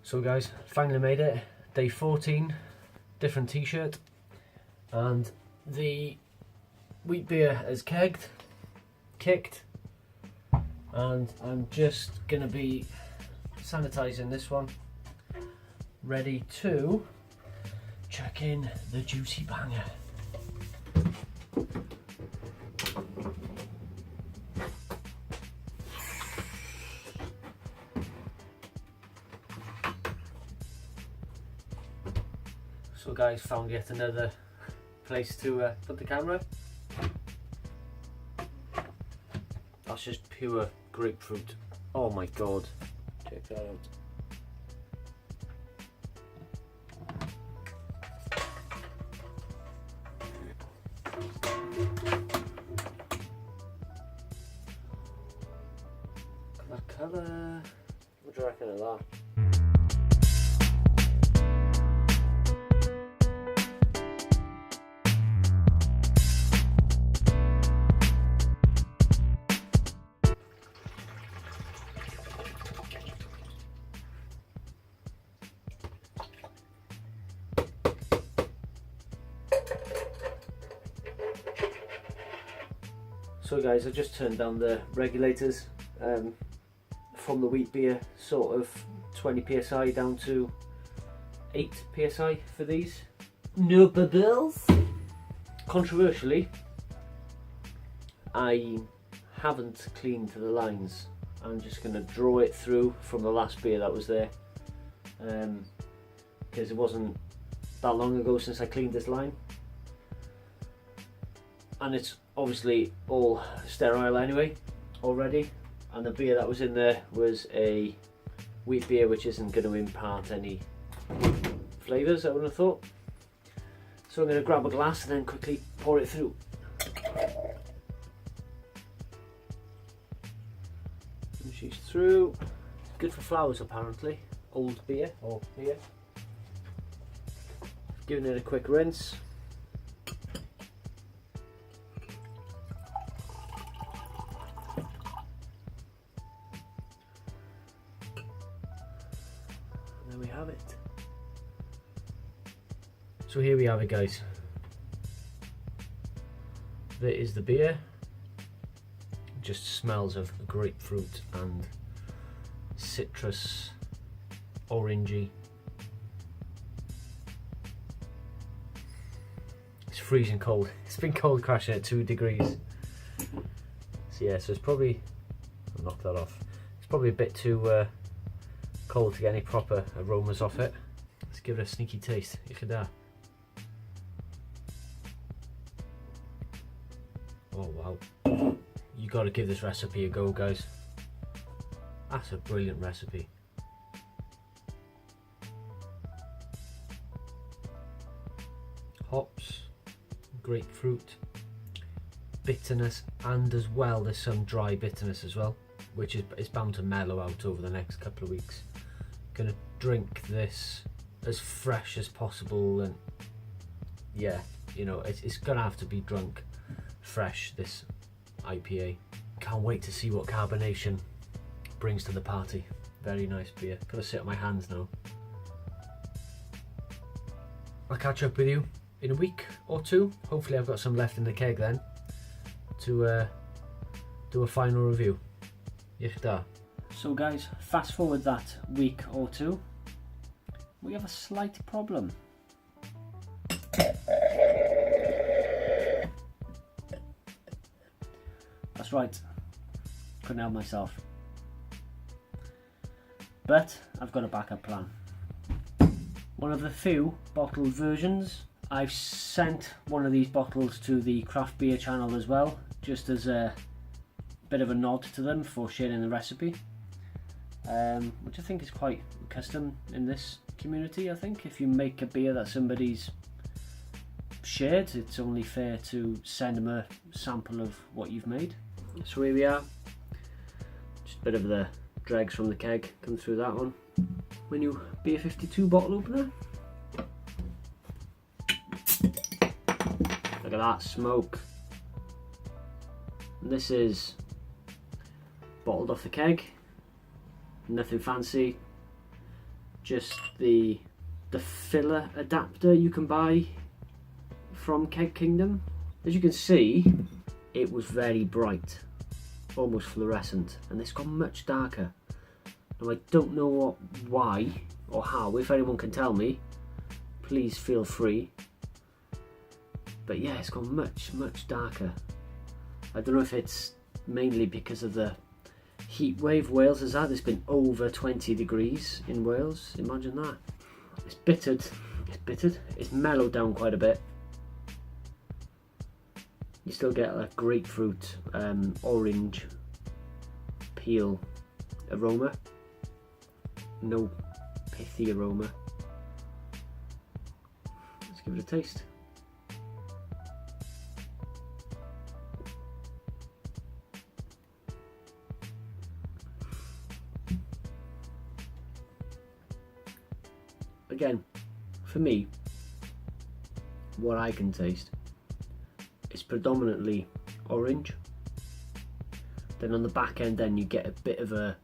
So guys, finally made it. Day 14, different t-shirt, and the wheat beer is kicked, and I'm just gonna be sanitizing this one, ready to chuck in the juicy banger. So guys, found yet another place to put the camera. That's just pure grapefruit. Oh my god, check that out. Look at that colour. What do you reckon of that? So guys, I just turned down the regulators from the wheat beer, sort of 20 psi down to 8 psi for these. No bubbles. Controversially, I haven't cleaned the lines. I'm just going to draw it through from the last beer that was there, because it wasn't that long ago since I cleaned this line. And it's obviously all sterile anyway already, and the beer that was in there was a wheat beer, which isn't going to impart any flavours, I would have thought. So I'm going to grab a glass and then quickly pour it through. And she's through. Good for flowers apparently. Old beer or beer. Giving it a quick rinse. There we have it. So here we have it, guys. There is the beer. It just smells of grapefruit and citrus, orangey. It's freezing cold. It's been cold crashing at 2 degrees. So yeah, so it's probably, I'll knock that off. It's probably a bit too cold to get any proper aromas off it. Let's give it a sneaky taste. Iechyd. Oh wow. You gotta give this recipe a go, guys. That's a brilliant recipe. Hops, grapefruit, bitterness, and as well there's some dry bitterness as well, which is bound to mellow out over the next couple of weeks. Gonna drink this as fresh as possible, and yeah, you know, it's gonna have to be drunk fresh, this IPA. Can't wait to see what carbonation brings to the party. Very nice beer. Gotta sit on my hands now. I'll catch up with you in a week or two. Hopefully I've got some left in the keg then to do a final review. Iechyd. So guys, fast forward that week or two, we have a slight problem. That's right, couldn't help myself. But I've got a backup plan. One of the few bottled versions. I've sent one of these bottles to the craft beer channel as well, just as a bit of a nod to them for sharing the recipe, which I think is quite custom in this community. I think if you make a beer that somebody's shared, it's only fair to send them a sample of what you've made. So here we are, just a bit of the dregs from the keg come through that one. My new Beer 52 bottle opener. Look at that smoke. And this is bottled off the keg, nothing fancy, just the filler adapter you can buy from Keg Kingdom. As you can see, it was very bright, almost fluorescent, and it's gone much darker. Now I don't know why or how. If anyone can tell me, please feel free. But yeah, it's gone much darker. I don't know if it's mainly because of the heat wave Wales has had. It's been over 20 degrees in Wales. Imagine that. It's bittered. It's mellowed down quite a bit. You still get a grapefruit, orange peel aroma. No pithy aroma. Let's give it a taste. Again, for me, what I can taste is predominantly orange. Then on the back end, then you get a bit of a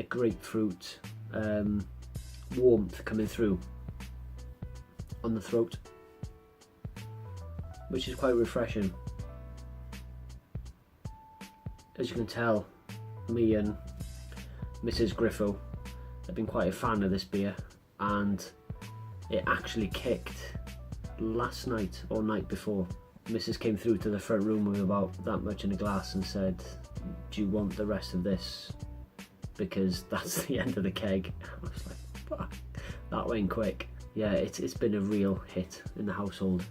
grapefruit warmth coming through on the throat, which is quite refreshing. As you can tell, me and Mrs. Griffo have been quite a fan of this beer, and it actually kicked last night or night before. Mrs. came through to the front room with about that much in a glass and said, "Do you want the rest of this? Because that's the end of the keg." I was like, fuck, that went quick. Yeah, it's been a real hit in the household.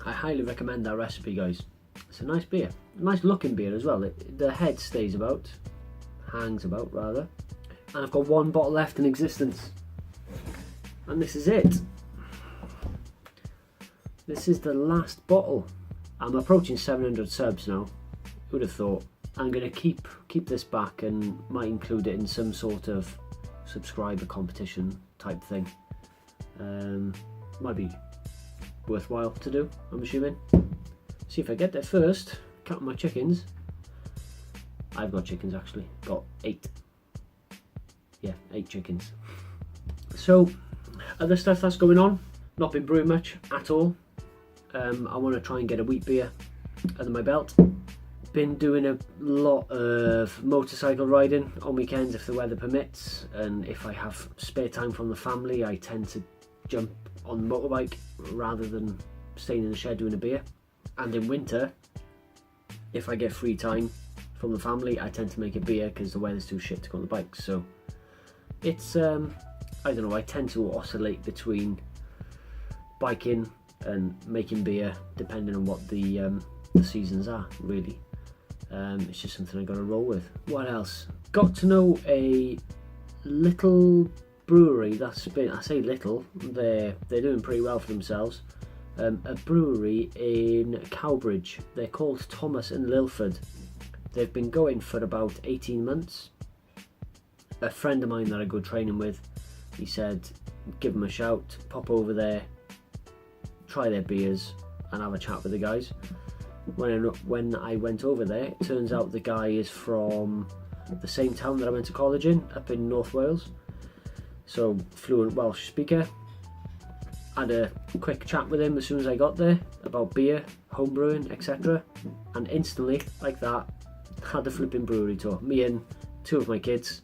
I highly recommend that recipe, guys. It's a nice beer, a nice looking beer as well. The head hangs about rather. And I've got one bottle left in existence, and this is it. This is the last bottle. I'm approaching 700 subs now. Who'd have thought? I'm gonna keep this back and might include it in some sort of subscriber competition type thing. Might be worthwhile to do, I'm assuming. See if I get there first. Count my chickens. I've got chickens actually. Got 8. Yeah, 8 chickens. So, other stuff that's going on. Not been brewing much at all. I want to try and get a wheat beer under my belt. Been doing a lot of motorcycle riding on weekends if the weather permits, and if I have spare time from the family, I tend to jump on the motorbike rather than staying in the shed doing a beer. And in winter, if I get free time from the family, I tend to make a beer because the weather's too shit to go on the bike. So it's I don't know, I tend to oscillate between biking and making beer depending on what the seasons are, really. It's just something I got to roll with. What else? Got to know a little brewery that's been, I say little, they're doing pretty well for themselves. A brewery in Cowbridge. They're called Thomas and Lilford. They've been going for about 18 months. A friend of mine that I go training with, he said, give them a shout, pop over there, try their beers and have a chat with the guys. When I went over there, it turns out the guy is from the same town that I went to college in, up in North Wales. So fluent Welsh speaker. Had a quick chat with him as soon as I got there about beer, homebrewing, etc. And instantly, like that, had the flipping brewery tour. Me and 2 of my kids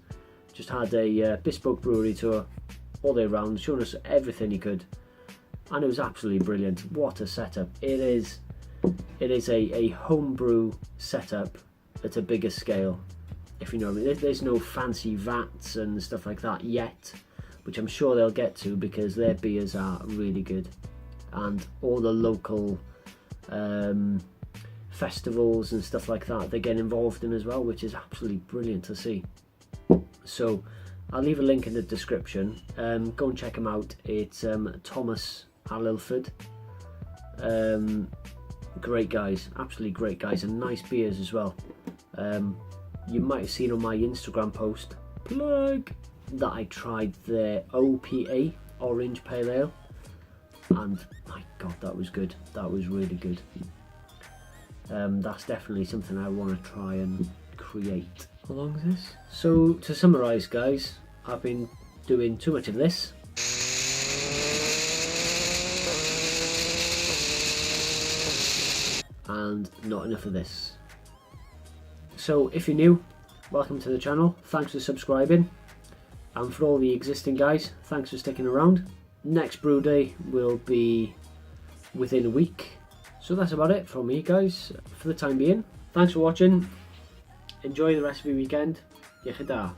just had a bespoke brewery tour all day round, showing us everything he could. And it was absolutely brilliant. What a setup. It is a homebrew setup at a bigger scale, if you know what I mean. There's no fancy vats and stuff like that yet, which I'm sure they'll get to because their beers are really good. And all the local festivals and stuff like that they get involved in as well, which is absolutely brilliant to see. So I'll leave a link in the description. Go and check them out. It's Thomas and Lilford. Great guys, absolutely great guys, and nice beers as well. You might have seen on my Instagram post, plug, that I tried their OPA, Orange Pale Ale, and my god, that was good. That was really good. that's definitely something I want to try and create along this. So to summarise, guys, I've been doing too much of this and not enough of this. So if you're new, welcome to the channel, thanks for subscribing, and for all the existing guys, thanks for sticking around. Next brew day will be within a week. So that's about it from me, guys, for the time being. Thanks for watching, enjoy the rest of your weekend. Iechyd.